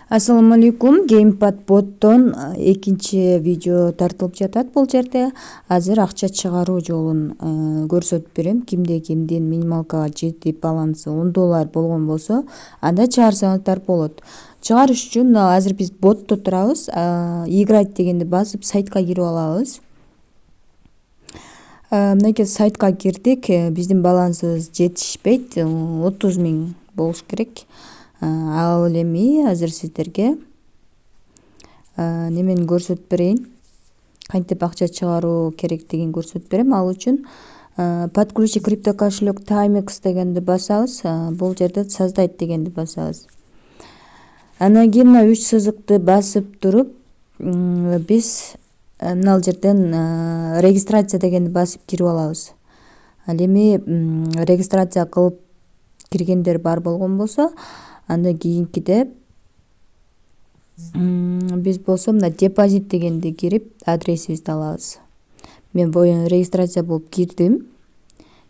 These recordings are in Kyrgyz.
Ассаламу алейкум. Геймпад боттон экинчи видео тартылып жатат бул жерде. Азыр акча чыгаруу жолун көрсөтүп берем. Кимдин минималкага жетип балансы $10 болгон болсо, анда чыгарсаңыздар болот. Чыгарыш үчүн азыр биз ботто турабыз. Играть дегенди басып сайтка кирип алабыз. Мынакей сайтка кирдик. Биздин балансыбыз жетишпейт. 30 000 болуш керек. Ал эми азыр сиздерге немени көрсөтүп берейин. Кантип акча чыгаруу керектигин көрсөтүп берем. Ал үчүн подключи криптокошелек Timex дегенди басабыз. Бул жерде создать дегенди басабыз. Анан кийин мына 3 сызыкты басып туруп, биз мына жерден регистрация дегенди басып кирип алабыз. Ал эми регистрация кылып киргендер бар болгон болсо, андан кийинкиде биз болсо мына депозит дегенди кирип адресибизди алабыз. Мен регистрация болуп кирдим.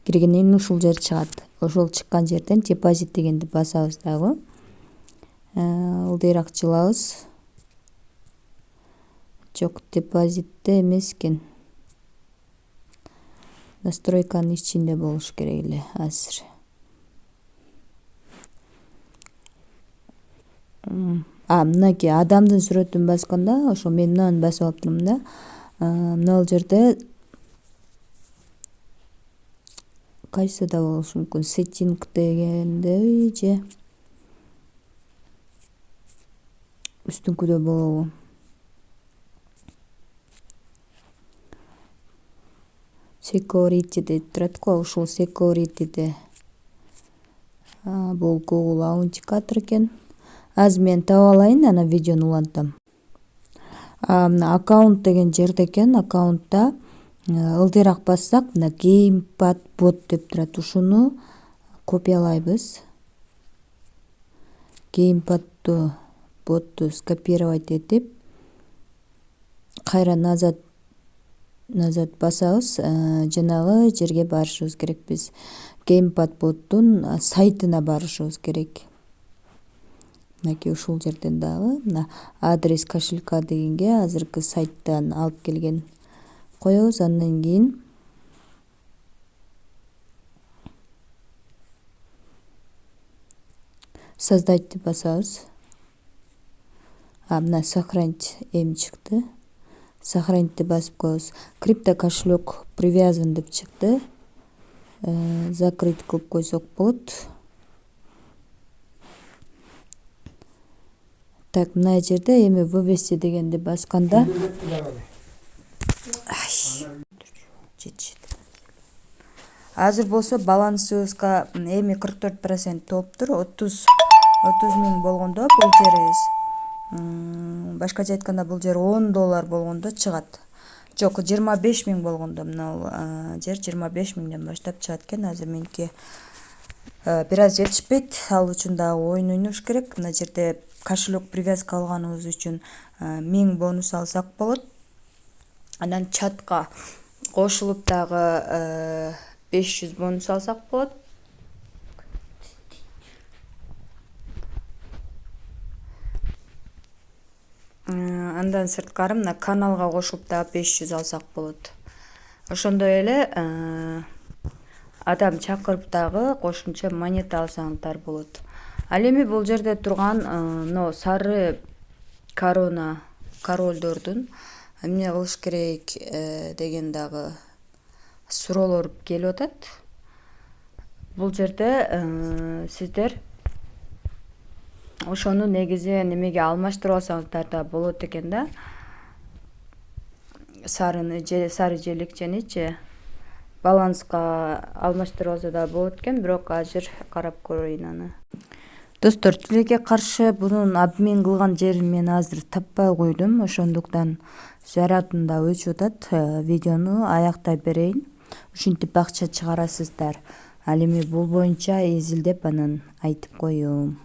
Киргенден кийин ушул жер чыгат. Ошол чыккан жерден депозит дегенди басабыз дагы. Ылдыйраак жылабыз. Жок, депозитте эмес экен. Настройканын ичинде болуш керек эле азыр. Мынакей адамдын сүрөтүн басканда, ошо мен мынаны басып алыптырмын да. Мына жерде кайсыда болушу мүмкүн? Сеттинг дегенде же үстүңкүдө болобу? Security деп турат го, ушул security'де. Бул Google Authenticator экен. Азыр мен таап алайын, анан видеону улантам. Мына аккаунт деген жерде экен. Аккаунтта ылдыйраак бассак, мына геймпад бот деп турат. Ушуну копиялайбыз. Геймпадду ботту скопировать этип, кайра назад басабыз. Жанагы жерге барышыбыз керек. Биз геймпад боттун сайтына барышыбыз керек. Мынакей ушул жерден дагы мына адрес кошелька дегенге азыркы сайттан алып келген коебуз. Андан кийин создать басабыз. Мына сохранить эми чыкты. Сохранить басып коебуз. Криптокошелек привязан деп чыкты. Закрыть кылып койсок болот. Так, мына жерде эми вывести дегенди басканда азыр болсо балансыбызга эми 44% толуптур. 30 000 болгондо бул жерибиз. Башкача айтканда бул жер $10 болгондо чыгат. Жок, 25 000 болгондо мына жер 25 000ден баштап чыгат экен. Азыр меники бир аз жетишпейт. Ал үчүн дагы оюн ойнош керек. Мына жерде кошелек привязка алганыбыз үчүн 1000 бонус алсак болот. Анан чатка кошулуп дагы 500 бонус алсак болот. Андан сырткары мына каналга кошулуп дагы 500 алсак болот. Ошондой эле адам чакырып дагы кошумча монета алсаңыздар болот. Ал эми бул жерде турган мына сары королдордун эмне кылыш керек деген дагы суроолор келип атат. Бул жерде сиздер ошону негизи немеге алмаштырып алсаңыздар да болот экен да. Сары желекченичи баланска алмаштырып алса да болот экен, бирок азыр карап көрөйүн аны. Достор, тилекке каршы бунун обмен кылган жерин мен азыр таппай койдум. Ошондуктан зарядым да өчүп атат. Видеону аяктай берейин. Ушинтип акча чыгарасыздар. Ал эми бул боюнча изилдеп анан айтып коеюн.